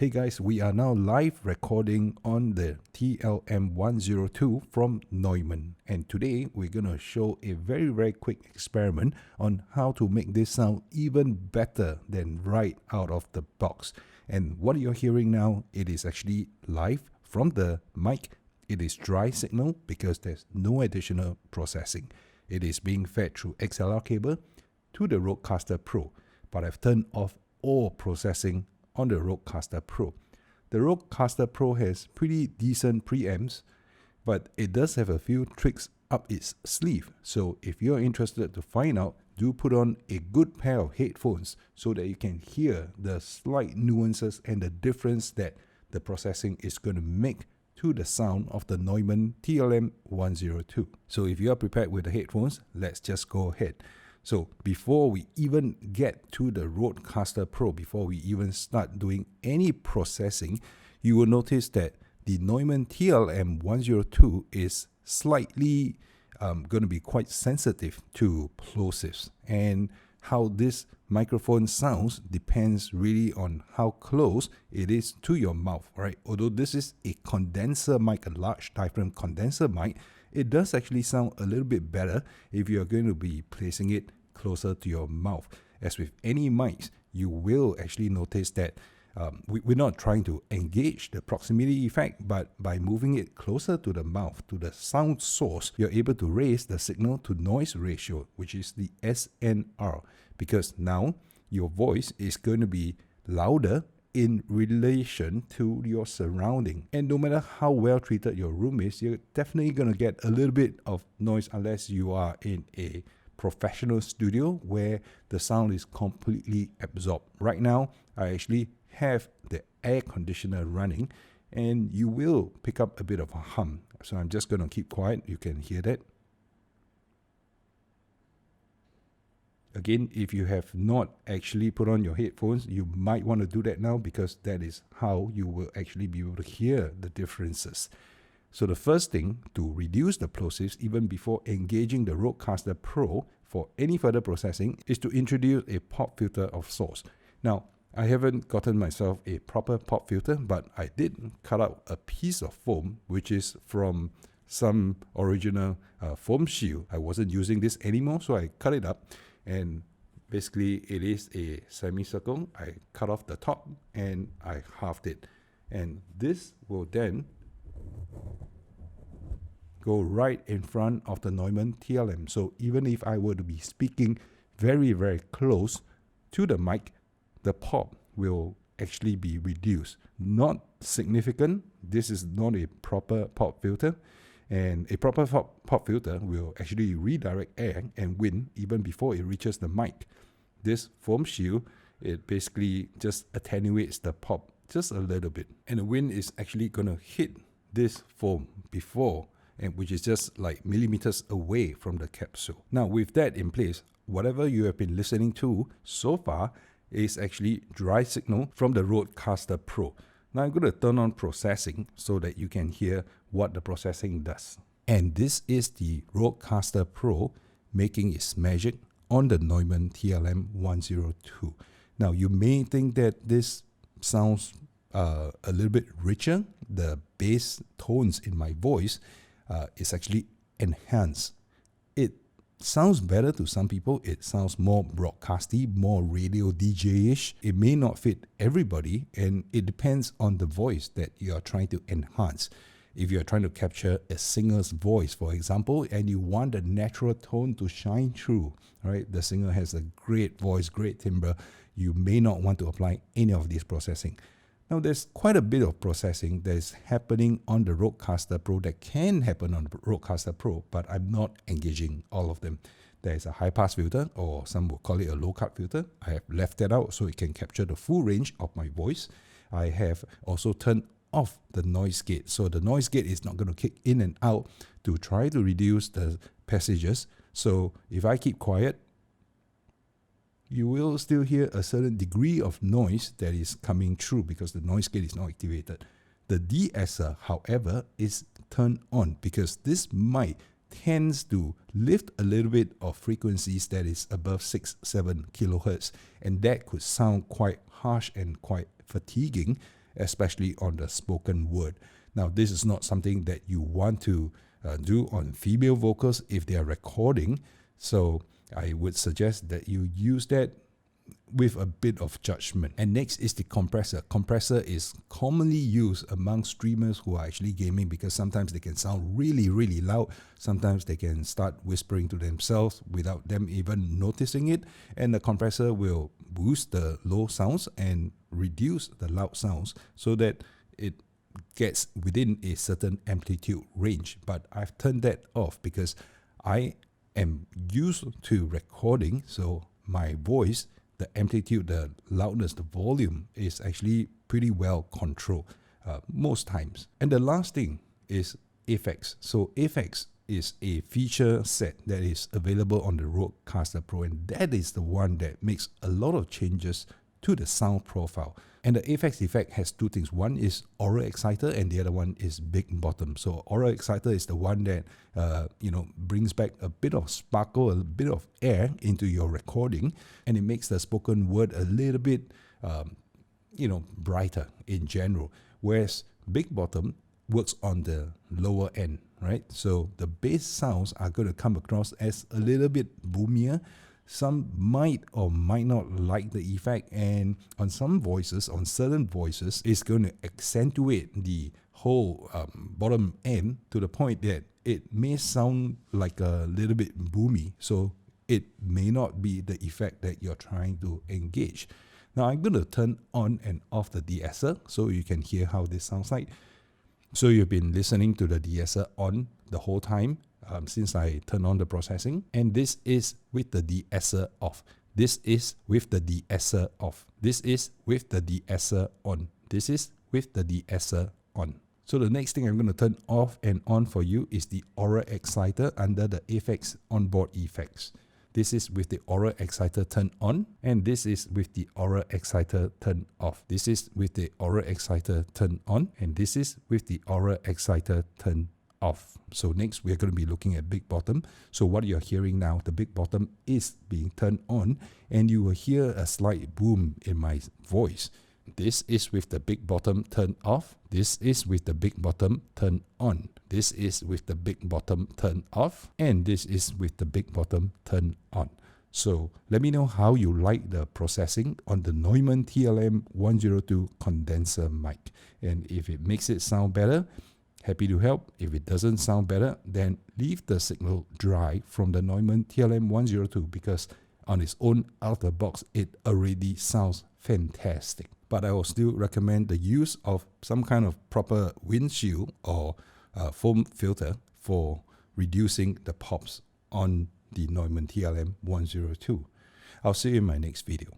Hey guys, we are now live recording on the TLM102 from Neumann, and today we're going to show a very quick experiment on how to make this sound even better than right out of the box. And what you're hearing now, it is actually live from the mic. It is dry signal because there's no additional processing. It is being fed through XLR cable to the Rodecaster Pro, but I've turned off all processing on the Rodecaster Pro. The Rodecaster Pro has pretty decent preamps, but it does have a few tricks up its sleeve. So if you're interested to find out, do put on a good pair of headphones so that you can hear the slight nuances and the difference that the processing is going to make to the sound of the Neumann TLM102. So if you are prepared with the headphones, let's just go ahead. So before we even get to the Rodecaster Pro, before we even start doing any processing, you will notice that the Neumann TLM102 is slightly going to be quite sensitive to plosives. And how this microphone sounds depends really on how close it is to your mouth, right? Although this is a condenser mic, a large diaphragm condenser mic, it does actually sound a little bit better if you're going to be placing it closer to your mouth. As with any mics, you will actually notice that we're not trying to engage the proximity effect, but by moving it closer to the mouth, to the sound source, you're able to raise the signal to noise ratio, which is the SNR, because now your voice is going to be louder in relation to your surrounding. And no matter how well treated your room is, you're definitely going to get a little bit of noise unless you are in a professional studio where the sound is completely absorbed. Right now, I actually have the air conditioner running and you will pick up a bit of a hum. So I'm just going to keep quiet. You can hear that. Again, if you have not actually put on your headphones, you might want to do that now because that is how you will actually be able to hear the differences. So the first thing to reduce the plosives even before engaging the Rodecaster Pro for any further processing is to introduce a pop filter of sorts. Now, I haven't gotten myself a proper pop filter, but I did cut out a piece of foam, which is from some original foam shield. I wasn't using this anymore, so I cut it up. And basically it is a semicircle. I cut off the top and I halved it. And this will then go right in front of the Neumann TLM. So even if I were to be speaking very close to the mic, the pop will actually be reduced. Not significant. This is not a proper pop filter. And a proper pop filter will actually redirect air and wind even before it reaches the mic. This foam shield, it basically just attenuates the pop just a little bit. And the wind is actually going to hit this foam before, and which is just like millimeters away from the capsule. Now with that in place, whatever you have been listening to so far is actually dry signal from the Rodecaster Pro. Now I'm going to turn on processing so that you can hear what the processing does. And this is the Rodecaster Pro making its magic on the Neumann TLM102. Now you may think that this sounds a little bit richer. The bass tones in my voice is actually enhanced. It sounds better to some people. It sounds more broadcasty, more radio DJ-ish. It may not fit everybody, and it depends on the voice that you are trying to enhance. If you're trying to capture a singer's voice, for example, and you want the natural tone to shine through, right? The singer has a great voice, great timbre. You may not want to apply any of this processing. Now, there's quite a bit of processing that is happening on the Rodecaster Pro that can happen on the Rodecaster Pro, but I'm not engaging all of them. There is a high-pass filter, or some will call it a low-cut filter. I have left that out so it can capture the full range of my voice. I have also turned off the noise gate. So the noise gate is not going to kick in and out to try to reduce the passages. So if I keep quiet, you will still hear a certain degree of noise that is coming through because the noise gate is not activated. The de-esser, however, is turned on because this mic tends to lift a little bit of frequencies that is above 6-7 kilohertz, and that could sound quite harsh and quite fatiguing. especially on the spoken word. Now, this is not something that you want to do on female vocals if they are recording. So I would suggest that you use that with a bit of judgment. And next is the compressor. Compressor is commonly used among streamers who are actually gaming because sometimes they can sound really, really loud. Sometimes they can start whispering to themselves without them even noticing it. And the compressor will boost the low sounds and reduce the loud sounds so that it gets within a certain amplitude range. But I've turned that off because I am used to recording, so my voice, the amplitude, the loudness, the volume is actually pretty well controlled most times. And the last thing is effects. So effects is a feature set that is available on the Rodecaster Pro, and that is the one that makes a lot of changes to the sound profile. And the effects effect has two things. One is aura exciter and the other one is big bottom. So aura exciter is the one that brings back a bit of sparkle, a bit of air into your recording, and it makes the spoken word a little bit brighter in general. Whereas big bottom works on the lower end, right? So the bass sounds are going to come across as a little bit boomier. Some might or might not like the effect, and on some voices, on certain voices, it's going to accentuate the whole bottom end to the point that it may sound like a little bit boomy, so it may not be the effect that you're trying to engage. Now I'm going to turn on and off the de-esser so you can hear how this sounds like. So you've been listening to the de-esser on the whole time since I turned on the processing, and this is with the de-esser off. This is with the de-esser off. This is with the de-esser on. This is with the de-esser on. So the next thing I'm going to turn off and on for you is the aura exciter under the effects onboard effects. This is with the aura exciter turned on, and this is with the aura exciter turned off. This is with the aura exciter turned on, and this is with the aura exciter turned off. So next we're going to be looking at big bottom. So what you're hearing now, the big bottom is being turned on, and you will hear a slight boom in my voice. This is with the big bottom turned off. This is with the big bottom turned on. This is with the big bottom turned off, and this is with the big bottom turned on. So let me know how you like the processing on the Neumann TLM102 condenser mic. And if it makes it sound better, happy to help. If it doesn't sound better, then leave the signal dry from the Neumann TLM102 because on its own out of the box, it already sounds fantastic. But I will still recommend the use of some kind of proper windshield or foam filter for reducing the pops on the Neumann TLM102. I'll see you in my next video.